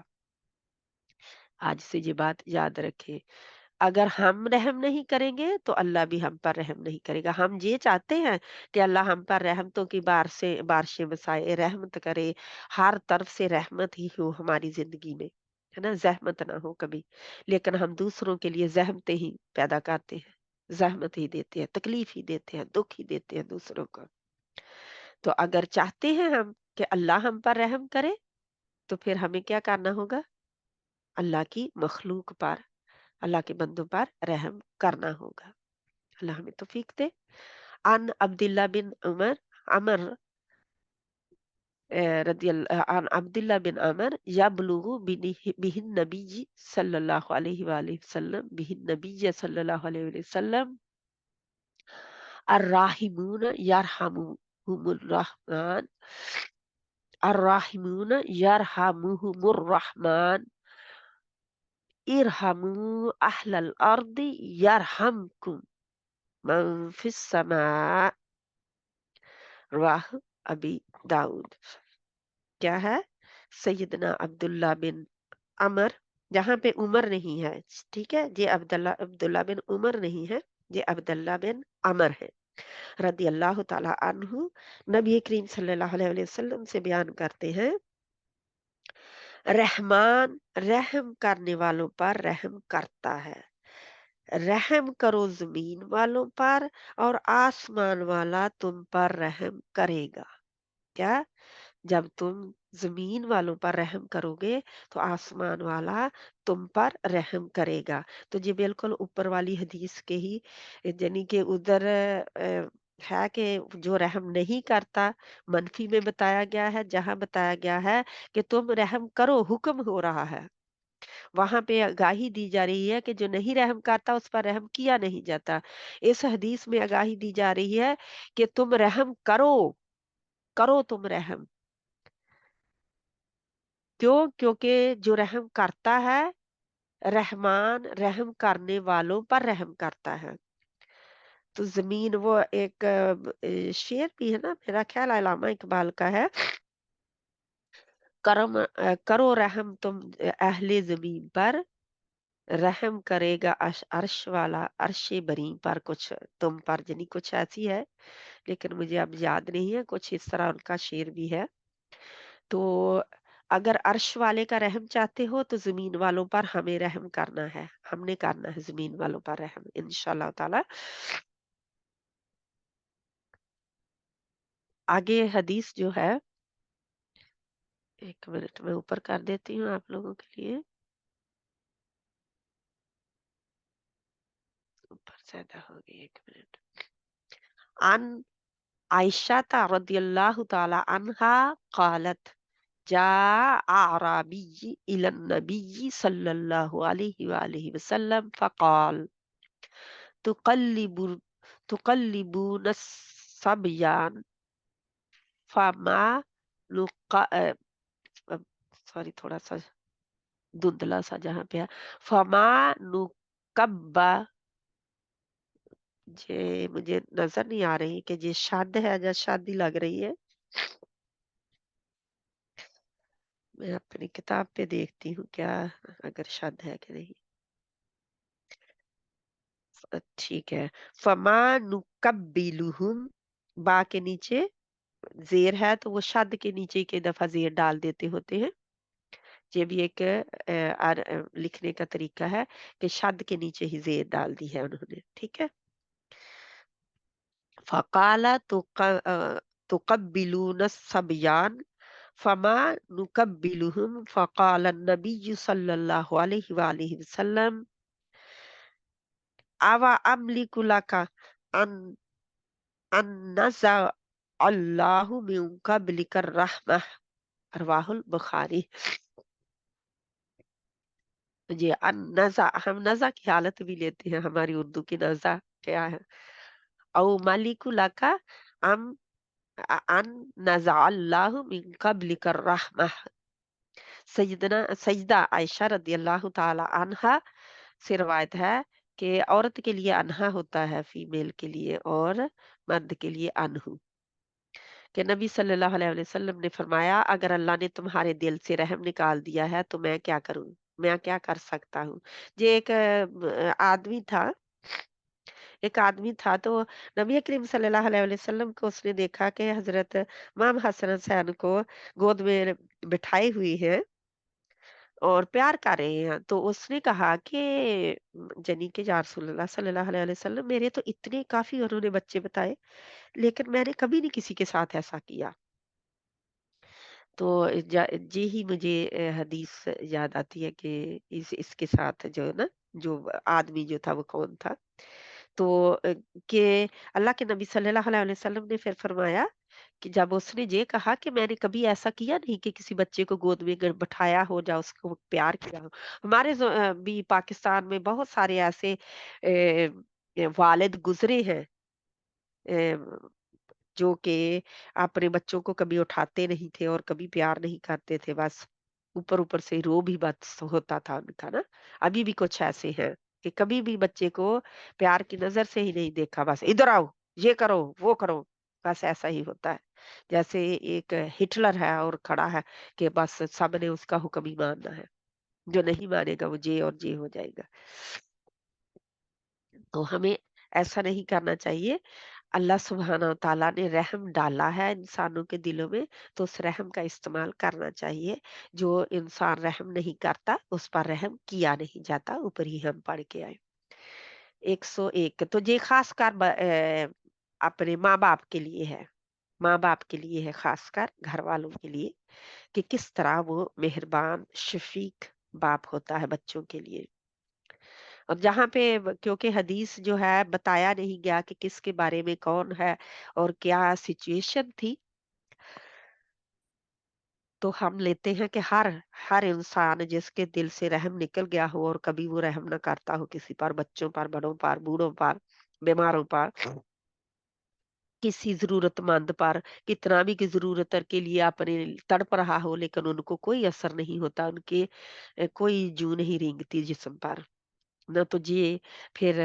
آج سے یہ بات یاد رکھیں، اگر ہم رحم نہیں کریں گے تو اللہ بھی ہم پر رحم نہیں کرے گا۔ ہم یہ چاہتے ہیں کہ اللہ ہم پر رحمتوں کی بارشیں برسائے، رحمت کرے، ہر طرف سے رحمت ہی ہو ہماری زندگی میں، ہے نا، زحمت نہ ہو کبھی، لیکن ہم دوسروں کے لیے زحمتیں ہی پیدا کرتے ہیں، زحمت ہی دیتے ہیں، تکلیف ہی دیتے ہیں، دکھ ہی دیتے ہیں دوسروں کو۔ تو اگر چاہتے ہیں ہم کہ اللہ ہم پر رحم کرے تو پھر ہمیں کیا کرنا ہوگا؟ اللہ کی مخلوق پر، اللہ کے بندوں پر رحم کرنا ہوگا۔ اللہ ہمیں توفیق دے۔ عن عبداللہ بن عمر عن عبداللہ بن عمر یبلغ بہ النبی صلی اللہ علیہ وآلہ وسلم بہ النبی صلی اللہ علیہ وآلہ وسلم الراحمون یرحمهم الرحمن الراحمون یرحمهم الرحمن ارحموا اہل الارض یرحمکم من فی السماء، رواہ ابی داؤد۔ کیا ہے؟ سیدنا عبداللہ بن عمر، جہاں پہ عمر نہیں ہے، ٹھیک ہے، یہ عبداللہ بن عمر نہیں ہے، یہ عبداللہ بن عمر ہے رضی اللہ تعالی عنہ، نبی کریم صلی اللہ علیہ وسلم سے بیان کرتے ہیں رحمان رحم کرنے والوں پر رحم کرتا ہے، رحم کرو زمین والوں پر اور آسمان والا تم پر رحم کرے گا۔ کیا؟ جب تم زمین والوں پر رحم کرو گے تو آسمان والا تم پر رحم کرے گا۔ تو یہ بالکل اوپر والی حدیث کے ہی، یعنی کہ ادھر ہے کہ جو رحم نہیں کرتا منفی میں بتایا گیا ہے، جہاں بتایا گیا ہے کہ تم رحم کرو حکم ہو رہا ہے، وہاں پہ آگاہی دی جا رہی ہے کہ جو نہیں رحم کرتا اس پر رحم کیا نہیں جاتا۔ اس حدیث میں آگاہی دی جا رہی ہے کہ تم رحم کرو، کرو تم رحم، کیوں؟ کیونکہ جو رحم کرتا ہے رحمان رحم کرنے والوں پر رحم کرتا ہے۔ تو زمین وہ ایک شعر بھی ہے نا، میرا خیال علامہ اقبال کا ہے، کرو رحم تم اہل زمین پر، رحم کرے گا عرش والا عرش بری پر، کچھ تم پر، یعنی کچھ ایسی ہے لیکن مجھے اب یاد نہیں ہے، کچھ اس طرح ان کا شعر بھی ہے۔ تو اگر عرش والے کا رحم چاہتے ہو تو زمین والوں پر ہمیں رحم کرنا ہے، ہم نے کرنا ہے زمین والوں پر رحم انشاءاللہ تعالی۔ آگے حدیث جو ہے، ایک منٹ میں اوپر کر دیتی ہوں آپ لوگوں کے لیے، اوپر زیادہ ہوگی، ایک منٹ۔ عن عائشہ رضی اللہ تعالی عنہا قالت جاء اعرابی الى النبی صلی اللہ علیہ وآلہ وسلم فقال تقلب تقلبون الصبيان فما سوری تھوڑا سا دھندلا سا جہاں پہ ہے، فما نکب ये मुझे नजर नहीं आ रही कि ये शद है या शादी लग रही है। मैं अपनी किताब पे देखती हूँ क्या अगर शद है कि नहीं। ठीक है। फमा नुकब्बिलुहुम, बा के नीचे जेर है तो वो शद के नीचे के दफा जेर डाल देते होते हैं। ये भी एक लिखने का तरीका है कि शद के नीचे ही जेर डाल दी है उन्होंने। ठीक है। फ़क़ाल तुक़ब्बिलून सब्यान फमा नुकब्बिलुहुम फ़क़ाल नबी सल्लल्लाहु अलैहि वआलिहि वसल्लम अवा अमलिकु लका अन अन नज़ा अल्लाहु मिन क़ब्लिकर रहमह, रवाहुल बुखारी। जी, अन-नज़ा हम नज़ा की हालत भी लेते हैं, हमारी उर्दू की नज़ा क्या है? औ मालिकु लका अम अन नज़ा अल्लाहु मिन क़ब्लिकर रहमह। सैयदना सैयदा आयशा रज़ियल्लाहु ताला अन्हा से रिवायत है कि औरत के लिए अनहा होता है, फीमेल के लिए, और मर्द के लिए अनहु। कि नबी सल्लल्लाहु अलैहि वसल्लम ने फरमाया, अगर अल्लाह ने तुम्हारे दिल से रहम निकाल दिया है तो मैं क्या करूं, मैं क्या कर सकता हूँ। ये एक आदमी था, एक आदमी था तो नबी करीम सल्लल्लाहु अलैहि वसल्लम को उसने देखा कि हजरत इमाम हसन हुसैन को गोद में बिठाई हुई है और प्यार कर रहे हैं। तो उसने कहा कि जनी के या रसूलल्लाह सल्लल्लाहु अलैहि वसल्लम, मेरे तो इतने काफी उन्होंने बच्चे बताए, लेकिन मैंने कभी नहीं किसी के साथ ऐसा किया। तो जी ही मुझे हदीस याद आती है कि इसके साथ जो है ना, जो आदमी जो था वो कौन था। तो कि अल्लाह के नबी सल्लल्लाहु अलैहि वसल्लम ने फिर फरमाया कि जब उसने ये कहा कि मैंने कभी ऐसा किया नहीं कि किसी बच्चे को गोद में बिठाया हो या उसको प्यार किया हो। हमारे भी पाकिस्तान में बहुत सारे ऐसे वालिद गुजरे हैं जो कि अपने बच्चों को कभी उठाते नहीं थे और कभी प्यार नहीं करते थे, बस ऊपर-ऊपर से रोब ही बस होता था उनका ना। अभी भी कुछ ऐसे हैं कि कभी भी बच्चे को प्यार की नज़र से ही नहीं देखा, बस इधर आओ, ये करो, वो करो, बस ऐसा ही होता है। जैसे एक हिटलर है और खड़ा है कि बस सबने उसका हुक्म ही मानना है, जो नहीं मानेगा वो ये और ये हो जाएगा। तो हमें ऐसा नहीं करना चाहिए। अल्लाह सुब्हाना व तआला ने रहम डाला है इंसानों के दिलों में, तो उस रहम का इस्तेमाल करना चाहिए। जो इंसान रहम नहीं करता, उस पर रहम किया नहीं जाता। ऊपर ही हम पढ़ के आए। 101 तो ये खासकर अपने माँ-बाप के लिए है। माँ-बाप के लिए है, खासकर घर वालों के लिए, कि किस तरह वो मेहरबान, शफ़ीक बाप होता है बच्चों के लिए। और जहाँ पे क्योंकि हदीस जो है बताया नहीं गया कि किसके बारे में कौन है और क्या सिचुएशन थी, तो हम लेते हैं कि हर हर इंसान जिसके दिल से रहम निकल गया हो और कभी वो रहम ना करता हो किसी पर, बच्चों पर, बड़ों पर, बूढ़ों पर, बीमारों पर, किसी जरूरतमंद पर, कितना भी की जरूरत के लिए अपने तड़प रहा हो, लेकिन उनको कोई असर नहीं होता, उनके कोई जू नहीं रेंगती जिस्म पर, ना तो ये फिर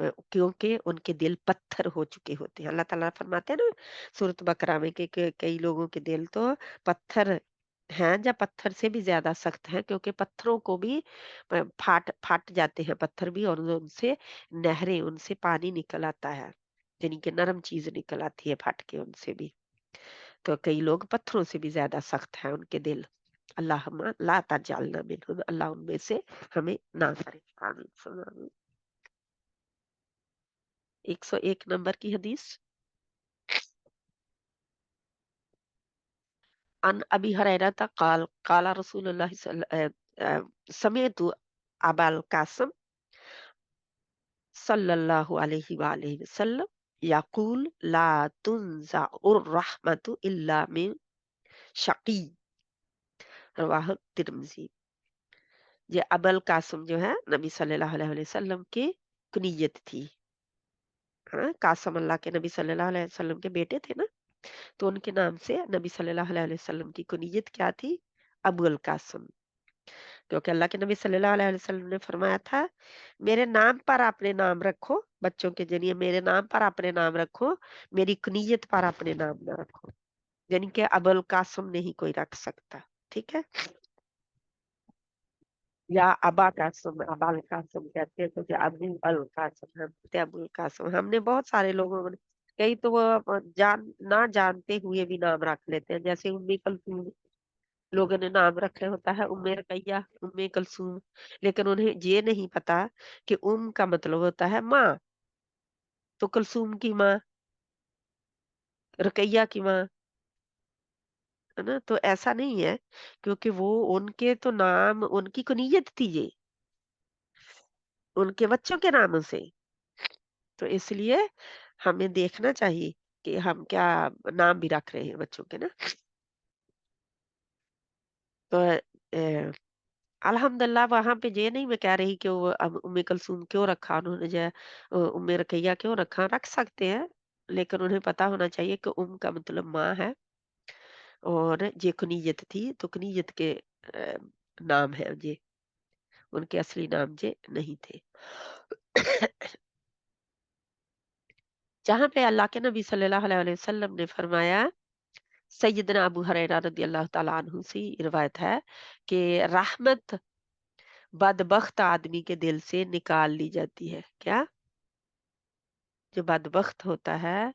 क्योंकि उनके दिल पत्थर हो चुके होते हैं। अल्लाह ताला फरमाते हैं ना सूरत बकरा में कि कई लोगों के दिल तो पत्थर हैं या पत्थर से भी ज्यादा सख्त हैं, क्योंकि पत्थरों को भी फाट फाट जाते हैं पत्थर भी, और उनसे नहरें, उनसे पानी निकल आता है, यानी कि नरम चीज निकल आती है फट के उनसे भी। तो कई लोग पत्थरों से भी ज्यादा सख्त हैं उनके दिल। अल्लाहुम्मा ला तजअलना मिनहुम, अल्लाह उनमें से हमें ना करे। आमीन सुम्मा आमीन। 101 नंबर की हदीस। अन अबी हुरैरा क़ाल क़ाल रसूलुल्लाह समिअतु अबल कासिम सल्लल्लाहु अलैहि वसल्लम यक़ूल ला तुनज़अुर रहमतु इल्ला मिन शक़ी, रवाहु तिर्मिज़ी। ये अबल कासिम जो है नबी सल्लल्लाहु अलैहि वसल्लम की कुनियत थी। हाँ, कासिम अल्लाह के नबी सल्लल्लाहु अलैहि वसल्लम के बेटे थे ना, तो उनके नाम से नबी सल्लल्लाहु अलैहि वसल्लम की कुनियत क्या थी? अबुल कासिम। क्योंकि अल्लाह के नबी सल्लल्लाहु अलैहि वसल्लम ने फरमाया था, मेरे नाम पर अपने नाम रखो, बच्चों के जरिए मेरे नाम पर अपने नाम रखो, मेरी कुनीयत पर अपने नाम ना रखो। यानी कि अबुल कासिम नहीं कोई रख सकता, ठीक है? या अबा कासिम, अबुल कासिम कहते हैं, क्योंकि अबुल अल कासिम, हम कहते हैं अबुल कासिम। हमने बहुत सारे लोगों ने, कई तो वो ना जानते हुए भी नाम रख लेते हैं, जैसे उम्मी कुलसूम लोगों ने नाम रखे होता है, उम्मे रकैया, उम्मे कुलसूम, लेकिन उन्हें ये नहीं पता कि का मतलब होता है माँ, तो कुलसूम की माँ, रुकैया की माँ, है ना? तो ऐसा नहीं है, क्योंकि वो उनके तो नाम, उनकी कुनीयत थी ये, उनके बच्चों के नामों से। तो इसलिए हमें देखना चाहिए कि हम क्या नाम भी रख रहे हैं बच्चों के ना। तो अल्हम्दुलिल्लाह वहाँ पे ये नहीं मैं कह रही कि वो अब उम्मे कुलसूम क्यों रखा उन्होंने, जो है उम्मे रुकैया क्यों रखा, रख सकते हैं, लेकिन उन्हें पता होना चाहिए कि का मतलब माँ है, और ये कुनीयत थी, तो कुनीयत के नाम है ये, उनके असली नाम ये नहीं थे। जहाँ पे अल्लाह के नबी सल्लल्लाहु अलैहि वसल्लम ने फरमाया, सैयदना अबू हुरैरा रदियल्लाहु ताला अन्हु से रिवायत है कि रहमत बदबख्त आदमी के दिल से निकाल ली जाती है। क्या? जो बदबख्त होता है,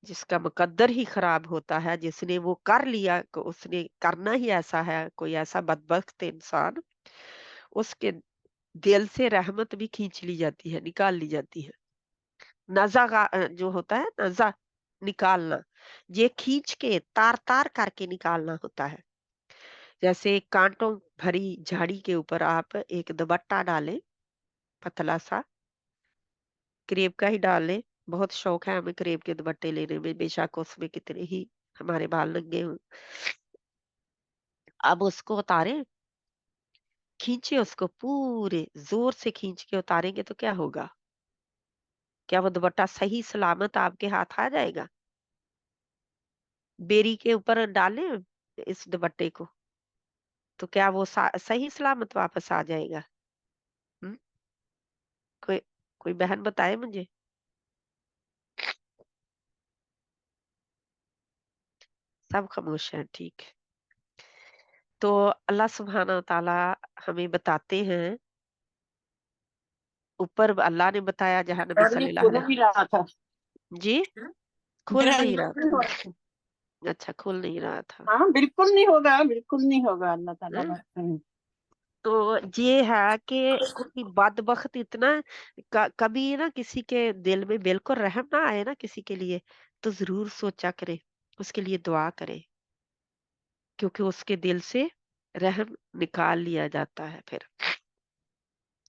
जिसका मुकद्दर ही खराब होता है, जिसने वो कर लिया, उसने करना ही ऐसा है, कोई ऐसा बदबख्त इंसान, उसके दिल से रहमत भी खींच ली जाती है, निकाल ली जाती है। जो होता है नज़ा, निकालना, ये खींच के तार-तार करके निकालना होता है। जैसे कांटों भरी झाड़ी के ऊपर आप एक दुपट्टा डालें, पतला-सा, क्रेप का ही डाल लें। बहुत शौक है हमें क्रेप के दुपट्टे लेने में, बेशक उसमें कितने ही हमारे बाल नंगे हों। अब उसको उतारें, खींचे उसको पूरे ज़ोर से खींच के उतारेंगे तो क्या होगा? क्या वो दुपट्टा सही सलामत आपके हाथ आ जाएगा? बेरी के ऊपर डालें इस दुपट्टे को, तो क्या वो सही सलामत वापस आ जाएगा? हुँ? कोई कोई बहन बताए मुझे? सब खामोश हैं, ठीक है। तो अल्लाह सुब्हानहू व तआला हमें बताते हैं, ऊपर अल्लाह ने बताया जहाँ नबी अभी सल्लल्लाहु खुल अलैहि, भी रहा था। जी, खुल मेरा नहीं रहा नहीं था। हो रहा था। अच्छा, खुल नहीं रहा था। हाँ बिल्कुल नहीं होगा, बिल्कुल नहीं होगा, अल्लाह ताला हैं? हम्म। तो ये है कि कोई बदबख्त इतना, कभी ना किसी के दिल में बिल्कुल रहम ना आए ना किसी के लिए, तो ज़रूर सोचा करें, उसके लिए दुआ करें, क्योंकि उसके दिल से रहम निकाल लिया जाता है फिर।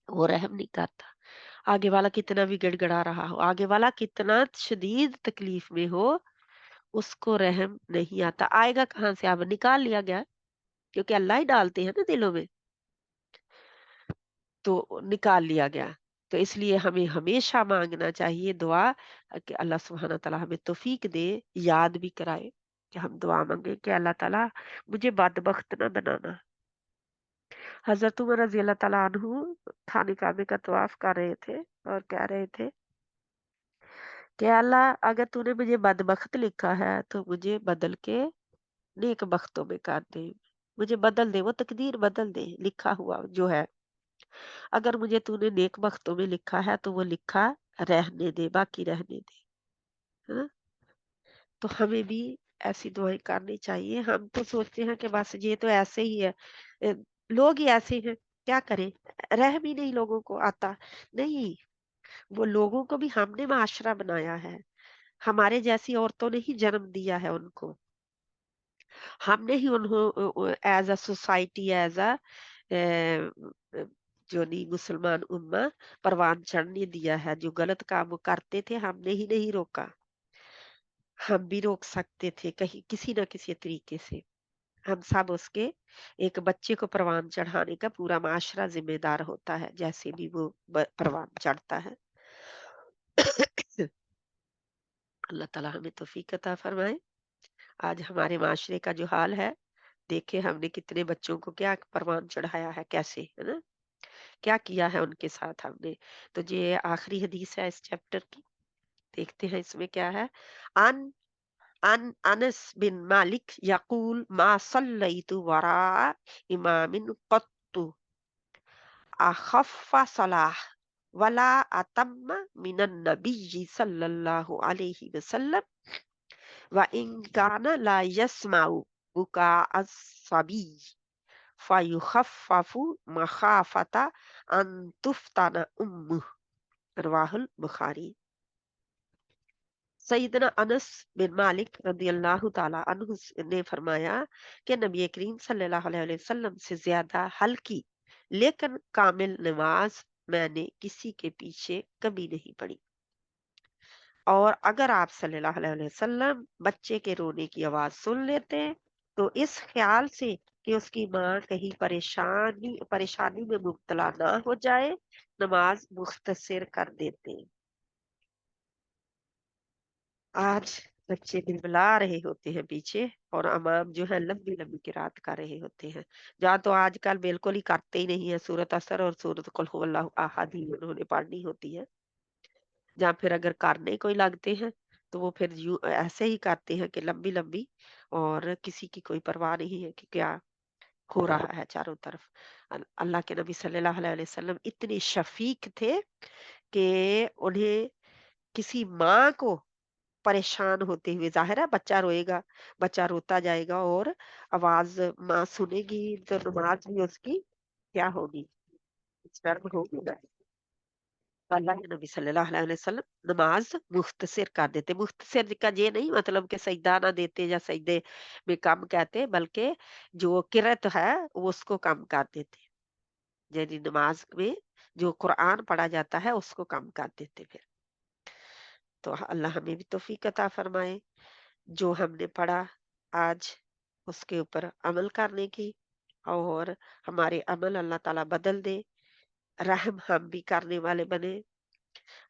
वो रहम नहीं करता। आगे वाला कितना भी गिड़गिड़ा रहा हो, आगे वाला कितना शदीद तकलीफ में हो, उसको रहम नहीं आता। आएगा कहाँ से? अब निकाल लिया गया, क्योंकि अल्लाह ही डालते हैं ना दिलों में, तो निकाल लिया गया। तो इसलिए हमें हमेशा माँगना चाहिए दुआ, कि अल्लाह सुब्हानहू तआला हमें तौफ़ीक दे, याद भी कराए कि हम दुआ माँगे कि अल्लाह ताला मुझे बदबख्त ना बनाना। हज़रत उमर रज़ी अल्लाह तआला अन्हु खाने काबे का तवाफ़ कर रहे थे और कह रहे थे कि अल्लाह, अगर तूने मुझे बदबख्त लिखा है तो मुझे बदल के नेक बख्तों में कर दे। मुझे बदल दे, वो तकदीर बदल दे, लिखा हुआ जो है। अगर मुझे तूने नेक बख्तों में लिखा है तो वो लिखा रहने दे, बाकी रहने दे। है ना? तो हमें भी ऐसी दुआएँ करनी चाहिए। हम तो सोचते हैं कि बस ये तो ऐसे ही है। अ, लोग ही ऐसे हैं, क्या करें? रहम ही नहीं लोगों को आता। नहीं, वो लोगों को भी हमने माशरा बनाया है। हमारे जैसी औरतों ने ही जन्म दिया है उनको। हमने ही उन्हों as a society, as a जो नहीं मुसलमान उम्मा परवान चढ़ने दिया है। जो गलत काम वो करते थे, हमने ही नहीं रोका। हम भी रोक सकते थे कहीं किसी न किसी तरीके से। हम सब उसके, एक बच्चे को परवान चढ़ाने का पूरा माशरा ज़िम्मेदार होता है, जैसे भी वो परवान चढ़ता है। अल्लाह ताला हमें तौफीक अता फरमाए। आज हमारे माशरे का जो हाल है, देखे हमने कितने बच्चों को क्या परवान चढ़ाया है, कैसे, है ना, क्या किया है उनके साथ हमने। तो ये आखिरी हदीस है इस चैप्टर की। देखते हैं इसमें क्या है। अन अन अनस बिन मालिक यकूल मा सल्लैतु वरा इमामिन कत्तु अखफ्फ सलाह वला अतम्म मिनन नबी सल्लल्लाहु अलैहि वसल्लम व इन काना ला यस्माउ बुका as-sabi फयुखफ्फफु मखाफता अन तुफ्ताना उम्मुह। रवाहुल बुखारी। सैयदना अनस बिन मालिक रदियल्लाहु ताला अन्हु ने फरमाया कि नबी करीम सल्लल्लाहु अलैहि वसल्लम से ज्यादा हल्की लेकिन कामिल नमाज मैंने किसी के पीछे कभी नहीं पढ़ी। और अगर आप सल्लल्लाहु अलैहि वसल्लम बच्चे के रोने की आवाज सुन लेते तो इस ख्याल से कि उसकी माँ कहीं परेशानी परेशानी में मुब्तला ना हो जाए, नमाज मुख्तसर कर देते। आज बच्चे बिलबिला रहे होते हैं पीछे और इमाम जो है लंबी लंबी किरात कर रहे होते हैं। जहाँ तो आजकल बिल्कुल ही करते ही नहीं है, सूरत असर और सूरत कुल हुवल्लाहु अहद ही उन्होंने पढ़नी होती है। या फिर अगर करने कोई लगते हैं तो वो फिर ऐसे ही करते हैं कि लंबी लंबी, और किसी की कोई परवाह नहीं है कि क्या हो रहा है चारों तरफ। अल्लाह के नबी सल्लल्लाहु अलैहि वसल्लम इतने शफीक थे कि उन्हें किसी माँ को परेशान होते हुए, जाहिर है बच्चा रोएगा, बच्चा रोता जाएगा और आवाज माँ सुनेगी तो नमाज भी उसकी क्या होगी, डिस्टर्ब होगी ना। तो अल्लाह के नबी सल्लल्लाहु अलैहि वसल्लम नमाज मुख्तसर कर देते। मुख्तसर का ये नहीं मतलब कि सजदा ना देते या सजदे में कम कहते, बल्कि जो किरत है वो उसको कम कर देते। यानी नमाज में जो कुरान पढ़ा जाता है उसको कम कर देते फिर। तो अल्लाह हमें भी तौफीक अता फरमाए जो हमने पढ़ा आज उसके ऊपर अमल करने की, और हमारे अमल अल्लाह ताला बदल दे, रहम हम भी करने वाले बने।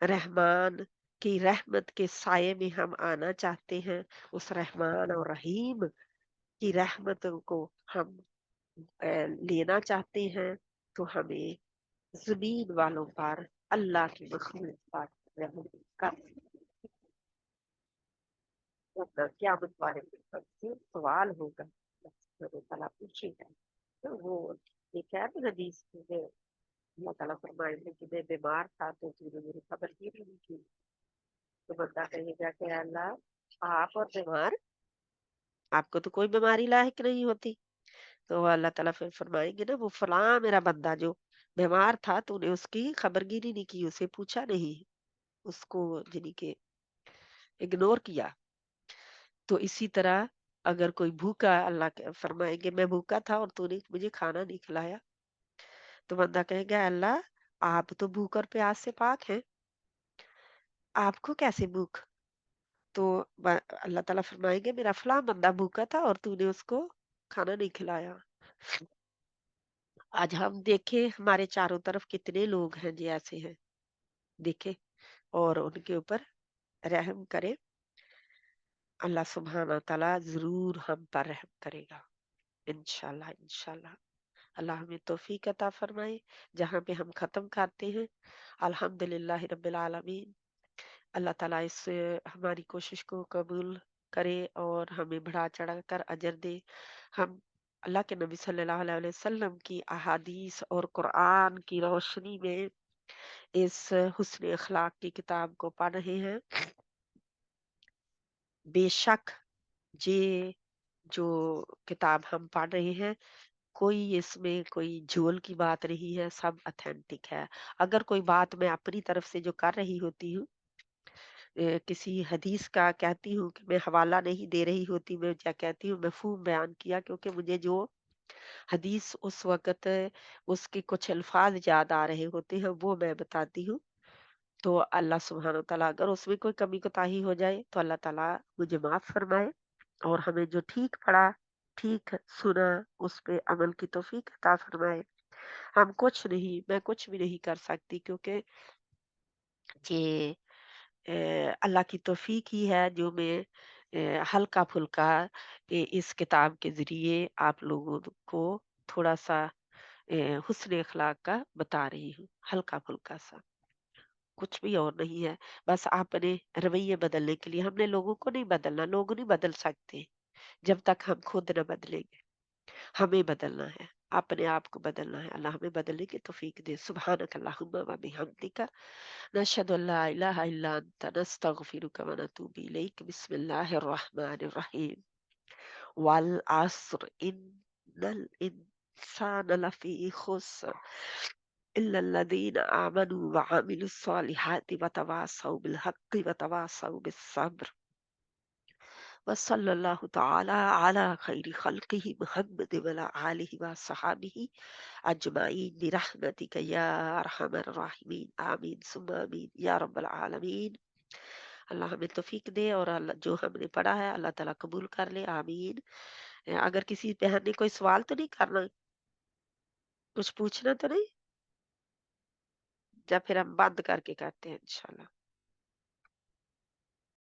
रहमान की रहमत के साये में हम आना चाहते हैं। उस रहमान और रहीम की रहमतों को हम लेना चाहते हैं। तो हमें जमीन वालों पर अल्लाह की मखलूक पर रहम कर। क़यामत वाले दिन सबसे सवाल होगा, अल्लाह ताला पूछेगा। तो वो एक है ना हदीस में अल्लाह ताला फरमाएंगे कि मैं बीमार था तो तूने मेरी खबर की नहीं की। तो बंदा कहेगा कि अल्लाह आप और बीमार, आपको तो कोई बीमारी लायक नहीं होती। तो अल्लाह ताला फिर फरमाएंगे ना वो फलां मेरा बंदा जो बीमार था तूने उसकी खबरगिरी नहीं की, उसे पूछा नहीं, उसको यानी कि इग्नोर किया। तो इसी तरह अगर कोई भूखा, अल्लाह फरमाएंगे मैं भूखा था और तूने मुझे खाना नहीं खिलाया। तो बंदा कहेगा अल्लाह आप तो भूख और प्यास से पाक हैं, आपको कैसे भूख। तो अल्लाह ताला फरमाएंगे मेरा फलां बंदा भूखा था और तूने उसको खाना नहीं खिलाया। आज हम देखें हमारे चारों तरफ कितने लोग हैं जी ऐसे हैं, देखे और उनके ऊपर रहम करे। अल्लाह सुब्हाना ताला जरूर हम पर रहम करेगा, इंशाल्लाह इंशाल्लाह। अल्लाह हमें तौफीक अता फरमाए। जहाँ पे हम खत्म करते हैं अल्हम्दुलिल्लाह रब्बिल आलमीन। अल्लाह ताला इस हमारी कोशिश को कबूल करे और हमें बढ़ा चढ़ा कर अजर दे। हम अल्लाह के नबी सल्लल्लाहु अलैहि वसल्लम की अहादीस और कुरान की रोशनी में इस हुस्न अखलाक की किताब को पढ़ रहे हैं। बेशक ये जो किताब हम पढ़ रहे हैं कोई इसमें कोई झोल की बात नहीं है, सब ऑथेंटिक है। अगर कोई बात मैं अपनी तरफ से जो कर रही होती हूँ, किसी हदीस का कहती हूँ कि मैं हवाला नहीं दे रही होती, मैं क्या कहती हूँ मफ़हूम बयान किया, क्योंकि मुझे जो हदीस उस वक़्त उसके कुछ अल्फाज़ याद आ रहे होते हैं वो मैं बताती हूँ। तो अल्लाह सुब्हानहू व तआला अगर उसमें कोई कमी कोताही हो जाए तो अल्लाह ताला मुझे माफ़ फरमाए और हमें जो ठीक पड़ा, ठीक सुना, उस पे अमल की तौफ़ीक अता फरमाए। हम कुछ नहीं, मैं कुछ भी नहीं कर सकती, क्योंकि ये अल्लाह की तौफीक ही है जो मैं हल्का फुल्का इस किताब के जरिए आप लोगों को थोड़ा सा हुस्न अखलाक का बता रही हूँ, हल्का फुल्का सा, कुछ भी और नहीं है। बस अपने रवैये बदलने के लिए, हमने लोगों को नहीं बदलना, लोग नहीं बदल सकते जब तक हम खुद न बदलेंगे। हमें बदलना है, अपने आप को बदलना है। अल्लाह हमें बदलने की तौफीक दे। सुब्हानक अल्लाहुम्मा व बिहम्दिका नशहदु अल्ला इलाहा इल्ला अंता नस्तगफिरुका व नतूबु इलैक। बिस्मिल्लाहिर रहमानिर रहीम। वल अस्र इन्नल इंसान लफी खुस्र इल्लल्लज़ीना आमनू व अमिलुस्सॉलिहाति व तवासौ बिल हक्कि व तवासौ बिस सब्र। वसल्लल्लाहु तआला अला खैरि खल्किही मुहम्मद व अला आलिहि व सहाबिही अजमाइन बिरहमतिका या अरहमर राहिमीन। आमीन सुम्मा आमीन या रब्बल आलमीन। अल्लाह हमें तौफीक दे और अल्लाह जो हमने पढ़ा है अल्लाह ताला कबूल कर ले। आमीन। अगर किसी बहन ने कोई सवाल तो नहीं करना, कुछ पूछना तो नहीं, या फिर हम बंद करके करते हैं इंशाल्लाह।